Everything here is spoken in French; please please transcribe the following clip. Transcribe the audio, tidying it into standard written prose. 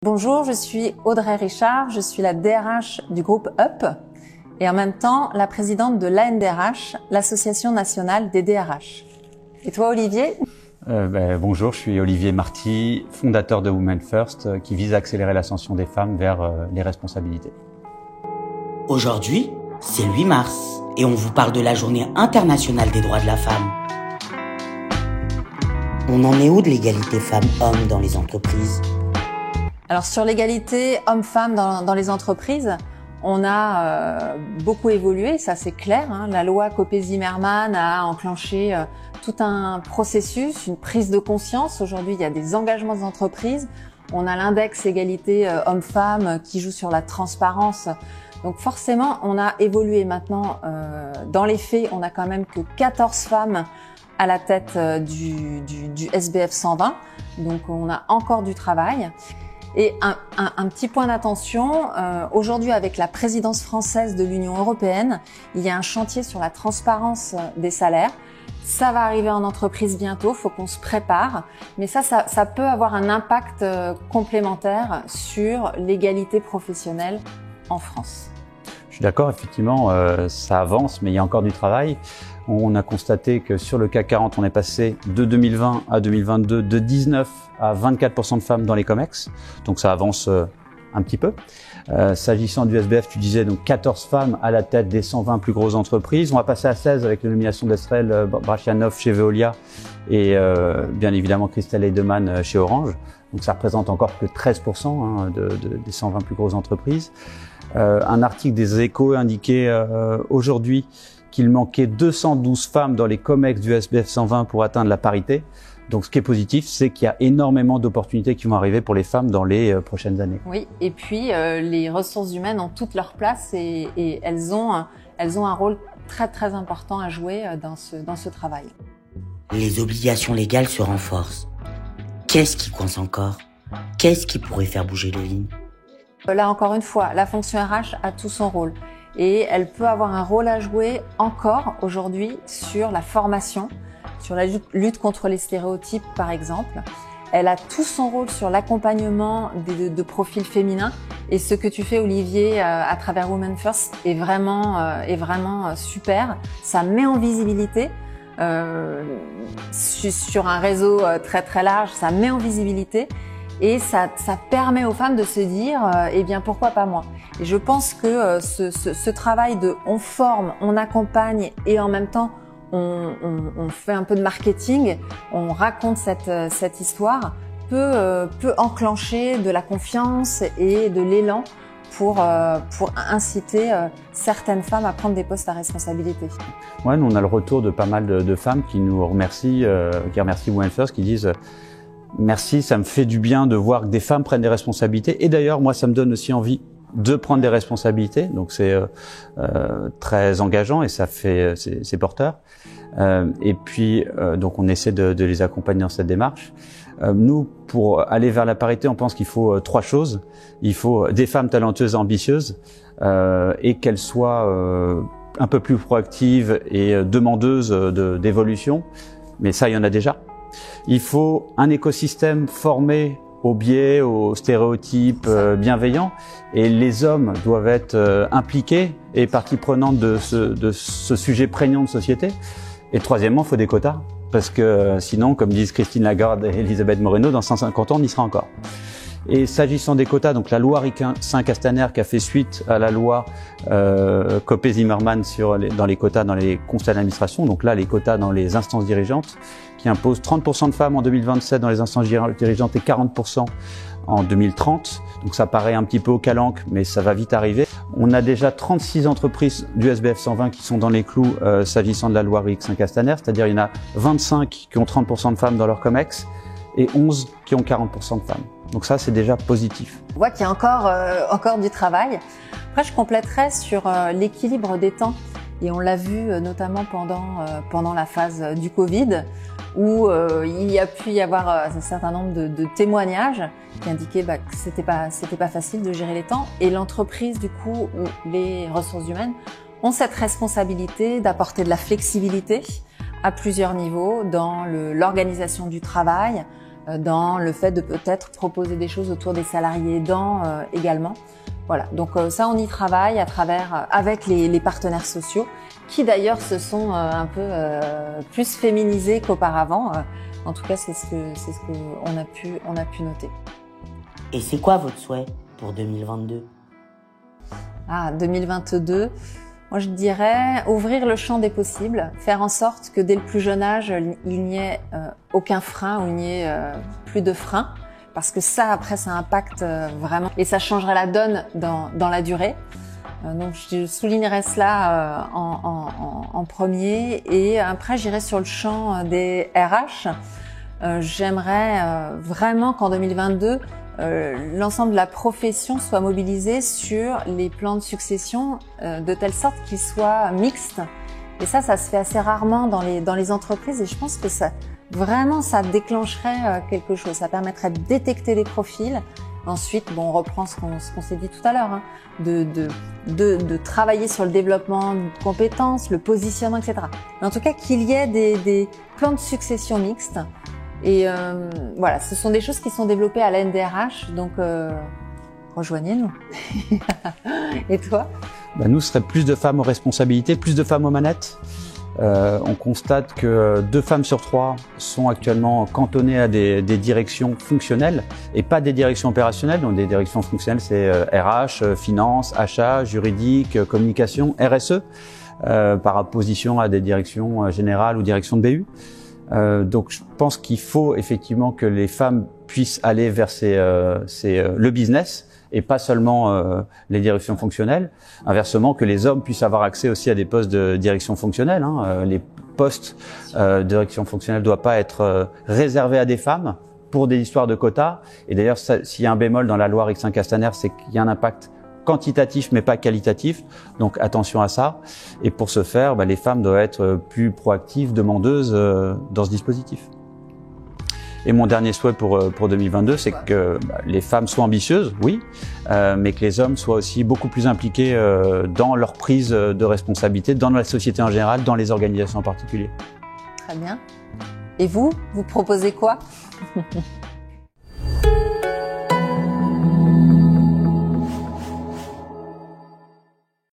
Bonjour, je suis Audrey Richard, je suis la DRH du groupe UP. Et en même temps la présidente de l'ANDRH, l'Association nationale des DRH. Et toi Olivier? Bonjour, je suis Olivier Marty, fondateur de Women First, qui vise à accélérer l'ascension des femmes vers les responsabilités. Aujourd'hui, c'est le 8 mars et on vous parle de la Journée internationale des droits de la femme. On en est où de l'égalité femmes-hommes dans les entreprises? Alors sur l'égalité hommes-femmes dans les entreprises, on a beaucoup évolué, ça c'est clair. La loi Copé-Zimmermann a enclenché tout un processus, une prise de conscience. Aujourd'hui, il y a des engagements des entreprises. On a l'index égalité hommes-femmes qui joue sur la transparence. Donc forcément, on a évolué maintenant. Dans les faits, on a quand même que 14 femmes à la tête du SBF 120. Donc on a encore du travail. Et un petit point d'attention, aujourd'hui avec la présidence française de l'Union européenne, il y a un chantier sur la transparence des salaires. Ça va arriver en entreprise bientôt, faut qu'on se prépare. Mais ça peut avoir un impact complémentaire sur l'égalité professionnelle en France. Je suis d'accord, effectivement, ça avance, mais il y a encore du travail. On a constaté que sur le CAC 40, on est passé de 2020 à 2022 de 19 à 24% de femmes dans les COMEX. Donc ça avance un petit peu. S'agissant du SBF, tu disais donc 14 femmes à la tête des 120 plus grosses entreprises. On va passer à 16 avec la nomination d'Estrel Brachianov chez Veolia et bien évidemment Christelle Heidemann chez Orange. Donc ça représente encore que 13% des 120 plus grosses entreprises. Un article des Échos indiquait aujourd'hui qu'il manquait 212 femmes dans les COMEX du SBF 120 pour atteindre la parité. Donc ce qui est positif, c'est qu'il y a énormément d'opportunités qui vont arriver pour les femmes dans les prochaines années. Oui, et puis les ressources humaines ont toute leur place et elles ont un rôle très très important à jouer dans ce travail. Les obligations légales se renforcent. Qu'est-ce qui coince encore? Qu'est-ce qui pourrait faire bouger les lignes? Là encore une fois, la fonction RH a tout son rôle. Et elle peut avoir un rôle à jouer encore aujourd'hui sur la formation, sur la lutte contre les stéréotypes par exemple. Elle a tout son rôle sur l'accompagnement de profils féminins. Et ce que tu fais Olivier à travers Women First est vraiment super. Ça met en visibilité sur un réseau très très large, ça met en visibilité. Et ça permet aux femmes de se dire, eh bien pourquoi pas moi. Et je pense que ce travail de on forme, on accompagne et en même temps on fait un peu de marketing, on raconte cette histoire peut enclencher de la confiance et de l'élan pour inciter certaines femmes à prendre des postes à responsabilité. Ouais, nous on a le retour de pas mal de femmes qui nous remercient, qui remercient Women First, qui disent merci, ça me fait du bien de voir que des femmes prennent des responsabilités. Et d'ailleurs, moi, ça me donne aussi envie de prendre des responsabilités. Donc, c'est très engageant et ça fait, c'est porteur. Et puis, donc, on essaie de les accompagner dans cette démarche. Nous, pour aller vers la parité, on pense qu'il faut trois choses. Il faut des femmes talentueuses et ambitieuses et qu'elles soient un peu plus proactives et demandeuses d'évolution. Mais ça, il y en a déjà. Il faut un écosystème formé aux biais, aux stéréotypes bienveillants, et les hommes doivent être impliqués et partie prenante de ce sujet prégnant de société. Et troisièmement, il faut des quotas, parce que sinon, comme disent Christine Lagarde et Elisabeth Moreno, dans 150 ans, on y sera encore. Et s'agissant des quotas, donc la loi Ricin-Castaner qui a fait suite à la loi Copé-Zimmermann dans les quotas dans les conseils d'administration, donc là les quotas dans les instances dirigeantes, qui impose 30% de femmes en 2027 dans les instances dirigeantes et 40% en 2030. Donc ça paraît un petit peu au calanque, mais ça va vite arriver. On a déjà 36 entreprises du SBF 120 qui sont dans les clous s'agissant de la loi Ricin-Castaner, c'est-à-dire il y en a 25 qui ont 30% de femmes dans leur COMEX et 11 qui ont 40% de femmes. Donc ça, c'est déjà positif. On voit qu'il y a encore du travail. Après, je compléterais sur l'équilibre des temps. Et on l'a vu notamment pendant la phase du Covid, où il y a pu y avoir un certain nombre de témoignages qui indiquaient que c'était pas facile de gérer les temps. Et l'entreprise, du coup, ou les ressources humaines ont cette responsabilité d'apporter de la flexibilité à plusieurs niveaux dans l'organisation du travail, dans le fait de peut-être proposer des choses autour des salariés aidants également. Voilà, donc ça on y travaille à travers avec les partenaires sociaux qui d'ailleurs se sont un peu plus féminisés qu'auparavant. En tout cas, c'est ce que on a pu noter. Et c'est quoi votre souhait pour 2022? 2022, moi je dirais ouvrir le champ des possibles, faire en sorte que dès le plus jeune âge, il n'y ait aucun frein ou il n'y ait plus de frein. Parce que ça, après, ça impacte vraiment et ça changerait la donne dans la durée. Donc, je soulignerais cela en premier. Et après, j'irai sur le champ des RH. J'aimerais vraiment qu'en 2022, l'ensemble de la profession soit mobilisée sur les plans de succession de telle sorte qu'ils soient mixtes. Et ça se fait assez rarement dans les entreprises. Et je pense que ça déclencherait quelque chose. Ça permettrait de détecter des profils. Ensuite, on reprend ce qu'on s'est dit tout à l'heure, de travailler sur le développement de compétences, le positionnement, etc. Mais en tout cas, qu'il y ait des plans de succession mixtes. Et voilà, ce sont des choses qui sont développées à la NDRH. Donc, rejoignez-nous. Et toi? Nous, ce serait plus de femmes aux responsabilités, plus de femmes aux manettes. On constate que 2 femmes sur 3 sont actuellement cantonnées à des directions fonctionnelles et pas des directions opérationnelles. Donc des directions fonctionnelles, c'est RH, finance, achat, juridique, communication, RSE, par opposition à des directions générales ou directions de BU. Donc je pense qu'il faut effectivement que les femmes puissent aller vers le business et pas seulement les directions fonctionnelles. Inversement, que les hommes puissent avoir accès aussi à des postes de direction fonctionnelle. Les postes de direction fonctionnelle ne doivent pas être réservés à des femmes pour des histoires de quotas. Et d'ailleurs, s'il y a un bémol dans la loi Rixain-Castaner, c'est qu'il y a un impact quantitatif mais pas qualitatif. Donc attention à ça. Et pour ce faire, les femmes doivent être plus proactives, demandeuses dans ce dispositif. Et mon dernier souhait pour 2022, c'est que les femmes soient ambitieuses, oui, mais que les hommes soient aussi beaucoup plus impliqués dans leur prise de responsabilité, dans la société en général, dans les organisations en particulier. Très bien. Et vous proposez quoi?